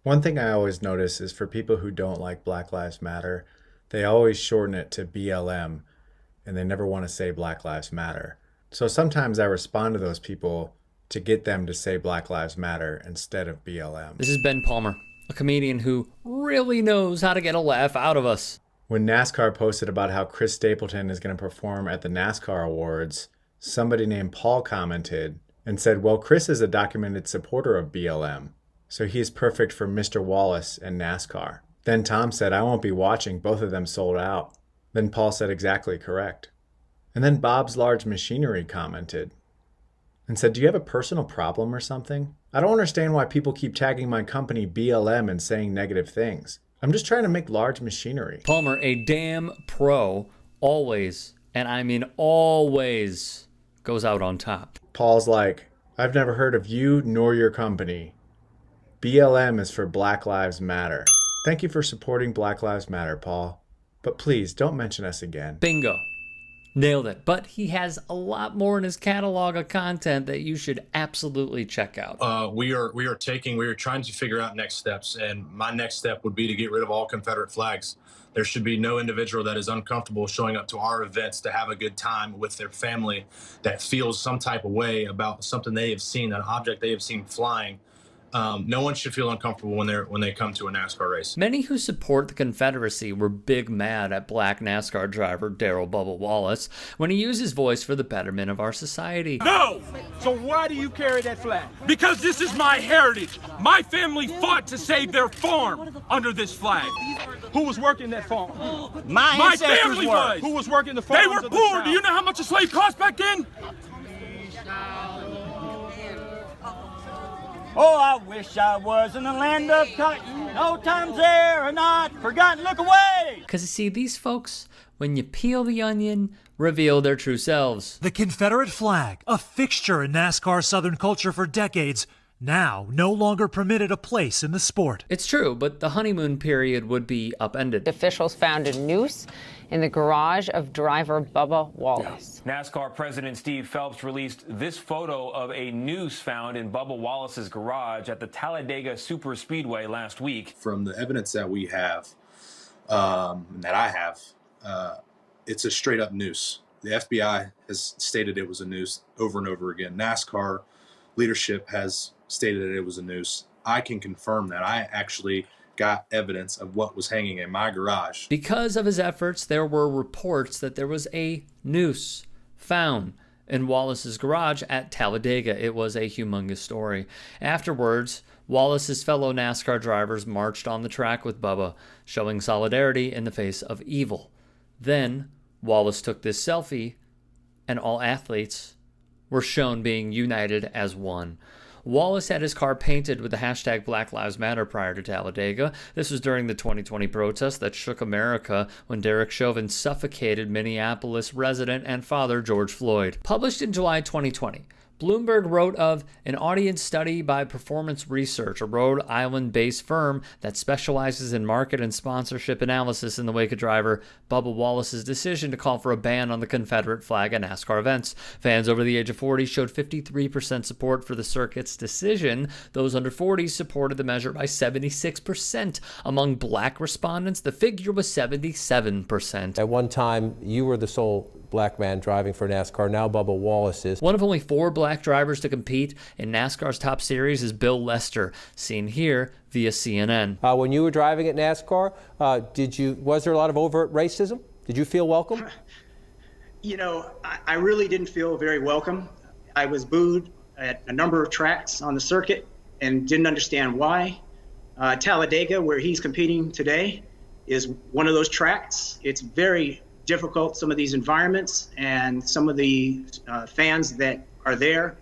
One thing I always notice is for people who don't like Black Lives Matter, they always shorten it to BLM and they never want to say Black Lives Matter. So sometimes I respond to those people to get them to say Black Lives Matter instead of BLM. This is Ben Palmer, a comedian who really knows how to get a laugh out of us. When NASCAR posted about how Chris Stapleton is going to perform at the NASCAR Awards, somebody named Paul commented and said, well, Chris is a documented supporter of BLM, so he is perfect for Mr. Wallace and NASCAR. Then Tom said, I won't be watching, both of them sold out. Then Paul said, exactly correct. And then Bob's Large Machinery commented and said, do you have a personal problem or something? I don't understand why people keep tagging my company BLM and saying negative things. I'm just trying to make large machinery. Palmer, a damn pro, always, and I mean always, goes out on top. Paul's like, I've never heard of you nor your company. BLM is for Black Lives Matter. Thank you for supporting Black Lives Matter, Paul. But please, don't mention us again. Bingo. Nailed it. But he has a lot more in his catalog of content that you should absolutely check out. We are trying to figure out next steps, and my next step would be to get rid of all Confederate flags. There should be no individual that is uncomfortable showing up to our events to have a good time with their family that feels some type of way about something they have seen, an object they have seen flying. No one should feel uncomfortable when they come to a NASCAR race. Many who support the Confederacy were big mad at black NASCAR driver Darrell Bubba Wallace when he used his voice for the betterment of our society. No! So why do you carry that flag? Because this is my heritage. My family fought to save their farm under this flag. Who was working that farm? My family was. Who was working the farm? They were poor. Do you know how much a slave cost back then? Oh, I wish I was in the land of cotton. Old times there are not forgotten. Look away! Because you see, these folks, when you peel the onion, reveal their true selves. The Confederate flag, a fixture in NASCAR Southern culture for decades, now no longer permitted a place in the sport. It's true, but the honeymoon period would be upended. Officials found a noose in the garage of driver Bubba Wallace. NASCAR President Steve Phelps released this photo of a noose found in Bubba Wallace's garage at the Talladega Superspeedway last week. From the evidence that we have, that I have, it's a straight up noose. The FBI has stated it was a noose over and over again. NASCAR leadership has stated that it was a noose. I can confirm that. I actually got evidence of what was hanging in my garage. Because of his efforts, there were reports that there was a noose found in Wallace's garage at Talladega. It was a humongous story. Afterwards, Wallace's fellow NASCAR drivers marched on the track with Bubba, showing solidarity in the face of evil. Then, Wallace took this selfie, and all athletes were shown being united as one. Wallace had his car painted with the hashtag Black Lives Matter prior to Talladega. This was during the 2020 protest that shook America when Derek Chauvin suffocated Minneapolis resident and father George Floyd. Published in July 2020, Bloomberg wrote of an audience study by Performance Research, a Rhode Island-based firm that specializes in market and sponsorship analysis in the wake of driver Bubba Wallace's decision to call for a ban on the Confederate flag at NASCAR events. Fans over the age of 40 showed 53% support for the circuit's decision. Those under 40 supported the measure by 76%. Among black respondents, the figure was 77%. At one time, you were the sole black man driving for NASCAR. Now Bubba Wallace is. One of only 4 black drivers to compete in NASCAR's top series is Bill Lester, seen here via CNN. When you were driving at NASCAR, was there a lot of overt racism? Did you feel welcome? You know, I really didn't feel very welcome. I was booed at a number of tracks on the circuit and didn't understand why. Talladega, where he's competing today, is one of those tracks. It's very difficult, some of these environments, and some of the fans that are there,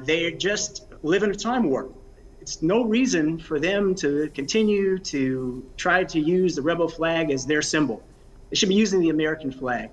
they just live in a time warp. It's no reason for them to continue to try to use the rebel flag as their symbol. They should be using the American flag.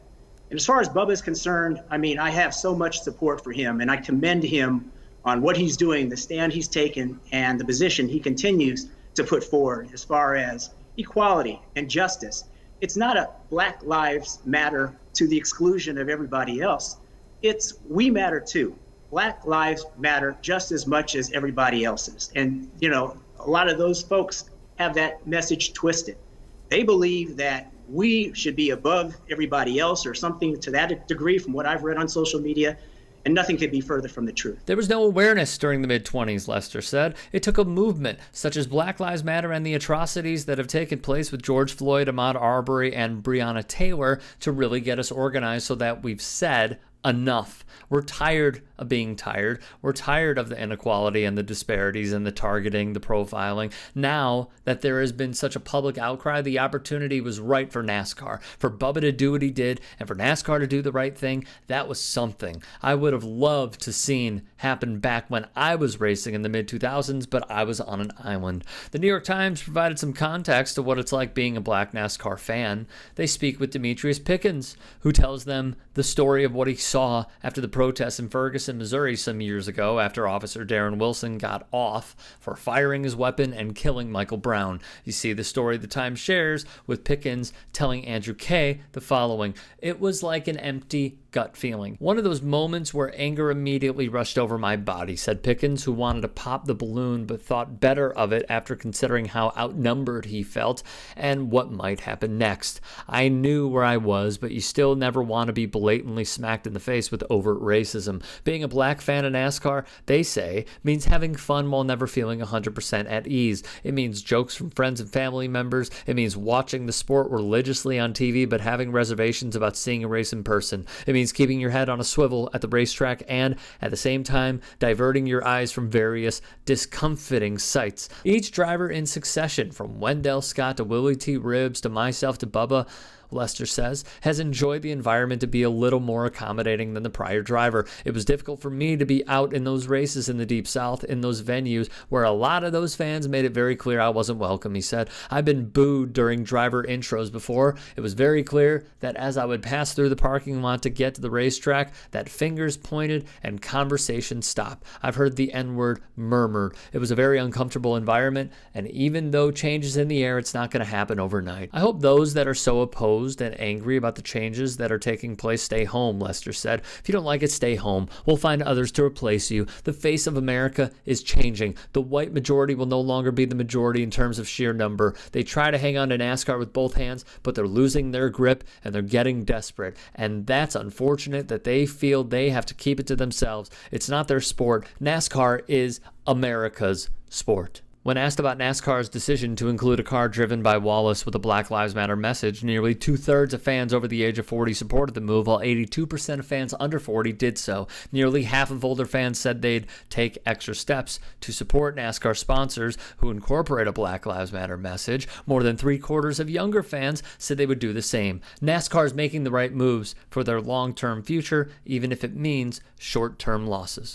And as far as Bubba is concerned, I mean, I have so much support for him, and I commend him on what he's doing, the stand he's taken, and the position he continues to put forward as far as equality and justice. It's not a Black Lives Matter to the exclusion of everybody else. It's we matter too. Black lives matter just as much as everybody else's. And, you know, a lot of those folks have that message twisted. They believe that we should be above everybody else or something to that degree from what I've read on social media, and nothing could be further from the truth. There was no awareness during the mid-20s, Lester said. It took a movement, such as Black Lives Matter and the atrocities that have taken place with George Floyd, Ahmaud Arbery, and Breonna Taylor to really get us organized so that we've said enough. We're tired of being tired. We're tired of the inequality and the disparities and the targeting, the profiling. Now that there has been such a public outcry, the opportunity was right for NASCAR. For Bubba to do what he did and for NASCAR to do the right thing, that was something I would have loved to seen happen back when I was racing in the mid-2000s, but I was on an island. The New York Times provided some context to what it's like being a black NASCAR fan. They speak with Demetrius Pickens, who tells them the story of what he saw after the protests in Ferguson, Missouri some years ago after Officer Darren Wilson got off for firing his weapon and killing Michael Brown. You see the story the Times shares with Pickens telling Andrew Kay the following: "It was like an empty gut feeling. One of those moments where anger immediately rushed over my body," said Pickens, who wanted to pop the balloon but thought better of it after considering how outnumbered he felt and what might happen next. "I knew where I was, but you still never want to be blatantly smacked in the face with overt racism. Being a black fan of NASCAR, they say, means having fun while never feeling 100% at ease. It means jokes from friends and family members. It means watching the sport religiously on TV but having reservations about seeing a race in person. It means keeping your head on a swivel at the racetrack and, at the same time, diverting your eyes from various discomfiting sights." Each driver in succession, from Wendell Scott to Willie T. Ribbs to myself to Bubba, Lester says, has enjoyed the environment to be a little more accommodating than the prior driver. It was difficult for me to be out in those races in the Deep South, in those venues where a lot of those fans made it very clear I wasn't welcome, he said. "I've been booed during driver intros before. It was very clear that as I would pass through the parking lot to get to the racetrack, that fingers pointed and conversation stopped. I've heard the N-word murmured. It was a very uncomfortable environment, and even though change is in the air, it's not going to happen overnight. I hope those that are so opposed and angry about the changes that are taking place stay home," Lester said. "If you don't like it, stay home. We'll find others to replace you. The face of America is changing. The white majority will no longer be the majority in terms of sheer number. They try to hang on to NASCAR with both hands, but they're losing their grip and they're getting desperate. And that's unfortunate that they feel they have to keep it to themselves. It's not their sport. NASCAR is America's sport." When asked about NASCAR's decision to include a car driven by Wallace with a Black Lives Matter message, nearly two-thirds of fans over the age of 40 supported the move, while 82% of fans under 40 did so. Nearly half of older fans said they'd take extra steps to support NASCAR sponsors who incorporate a Black Lives Matter message. More than three-quarters of younger fans said they would do the same. NASCAR is making the right moves for their long-term future, even if it means short-term losses.